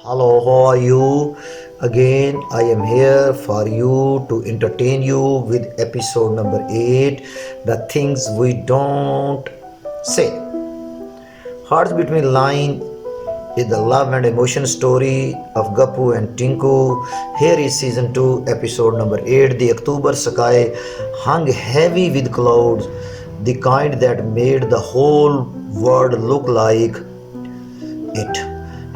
Hello, how are you? Again, I am here for you to entertain you with episode number 8, The Things We Don't Say. Hearts Between Line is the love and emotion story of Gappu and Tinku. Here is season 2, episode number 8. The October sky hung heavy with clouds, the kind that made the whole world look like it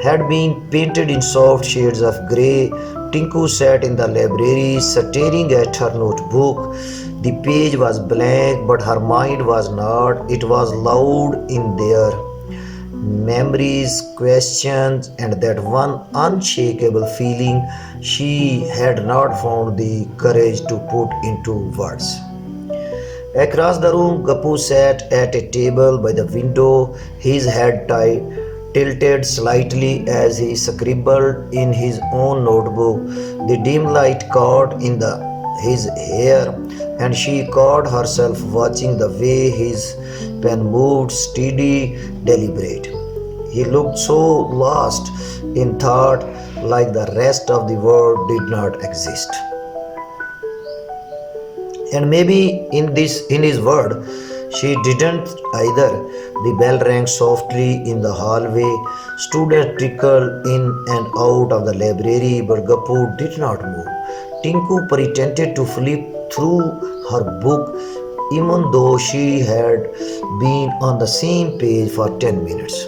had been painted in soft shades of grey. Tinku sat in the library, staring at her notebook. The page was blank, but her mind was not. It was loud in there. Memories, questions, and that one unshakable feeling she had not found the courage to put into words. Across the room, Gappu sat at a table by the window, his head tilted slightly as he scribbled in his own notebook. The dim light caught in his hair, and she caught herself watching the way his pen moved, steady, deliberate. He looked so lost in thought, like the rest of the world did not exist. And maybe in his word she didn't either. The bell rang softly in the hallway. Students trickled in and out of the library, but Gappu did not move. Tinku pretended to flip through her book, even though she had been on the same page for 10 minutes.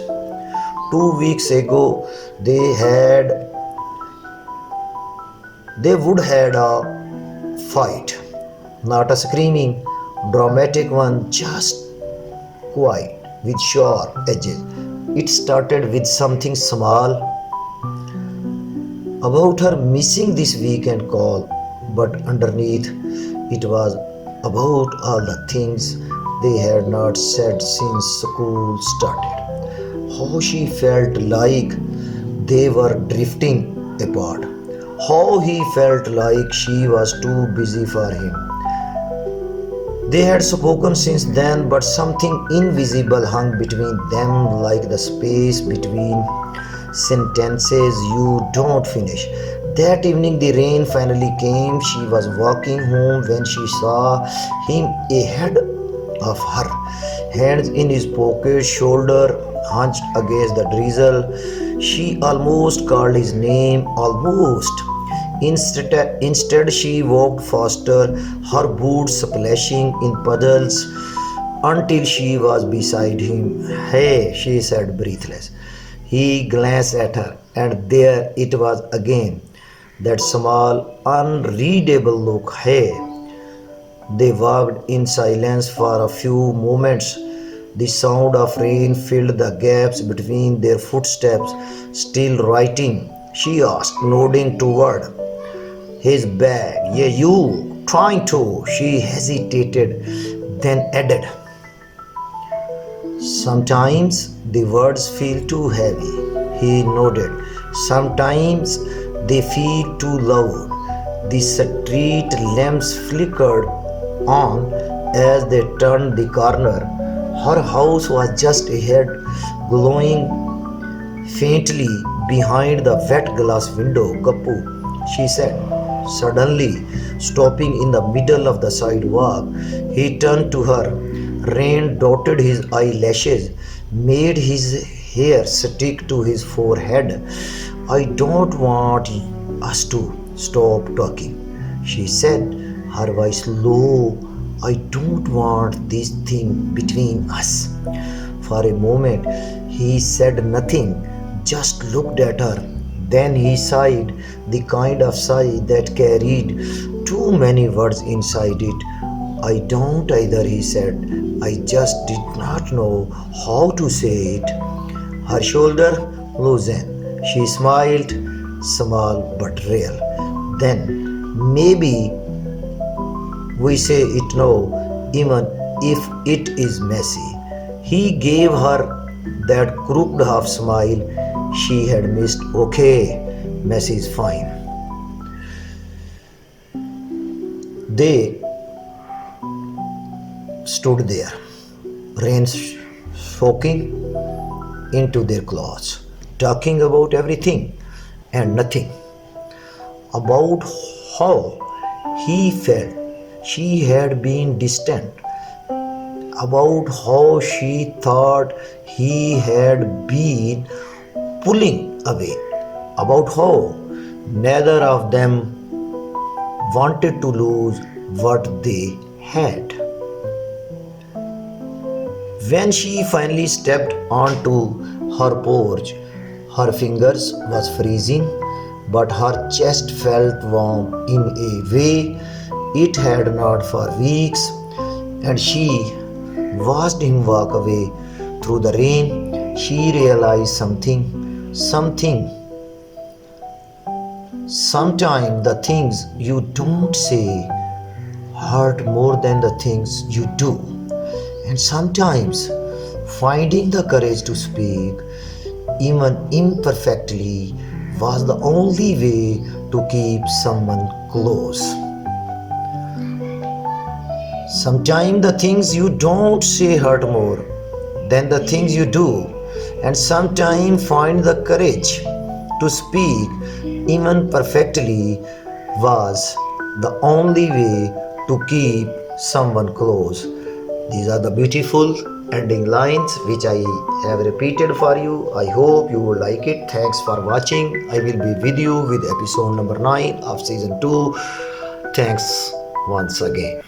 2 weeks ago they would had a fight. Not a screaming, dramatic one, just quiet, with sharp edges. It started with something small about her missing this weekend call, but underneath it was about all the things they had not said since school started. How she felt like they were drifting apart. How he felt like she was too busy for him. They had spoken since then, but something invisible hung between them, like the space between sentences you don't finish. That evening, the rain finally came. She was walking home when she saw him ahead of her, hands in his pocket, shoulder hunched against the drizzle. She almost called his name, almost. Instead, she walked faster, her boots splashing in puddles, until she was beside him. Hey, she said, breathless. He glanced at her, and there it was again, that small, unreadable look. Hey. They walked in silence for a few moments. The sound of rain filled the gaps between their footsteps. Still writing? She asked, nodding toward his bag. Yeah, you. Trying to. She hesitated, then added, sometimes the words feel too heavy. He nodded. Sometimes they feel too loud. The street lamps flickered on as they turned the corner. Her house was just ahead, glowing faintly behind the wet glass window. Gappu, she said, suddenly stopping in the middle of the sidewalk. He turned to her. Rain dotted his eyelashes, made his hair stick to his forehead. I don't want us to stop talking, she said, her voice low. I don't want this thing between us. For a moment, he said nothing, just looked at her. Then he sighed, the kind of sigh that carried too many words inside it. I don't either, he said. I just did not know how to say it. Her shoulder loosened. She smiled, small but real. Then, maybe we say it now, even if it is messy. He gave her that crooked half smile she had missed. Okay, messy is fine. They stood there, rain soaking into their clothes, talking about everything. and nothing about how he felt. She had been distant, about how she thought he had been pulling away, about how neither of them wanted to lose what they had. When she finally stepped onto her porch, her fingers was freezing, but her chest felt warm in a way it had not for weeks, and she watched him walk away through the rain. She realized something. Sometimes the things you don't say hurt more than the things you do. And sometimes finding the courage to speak, even imperfectly, was the only way to keep someone close. Sometimes the things you don't say hurt more than the things you do, and sometimes find the courage to speak, even perfectly, was the only way to keep someone close. These are the beautiful ending lines which I have repeated for you. I hope you will like it. Thanks for watching. I will be with you with episode number 9 of season 2. Thanks once again.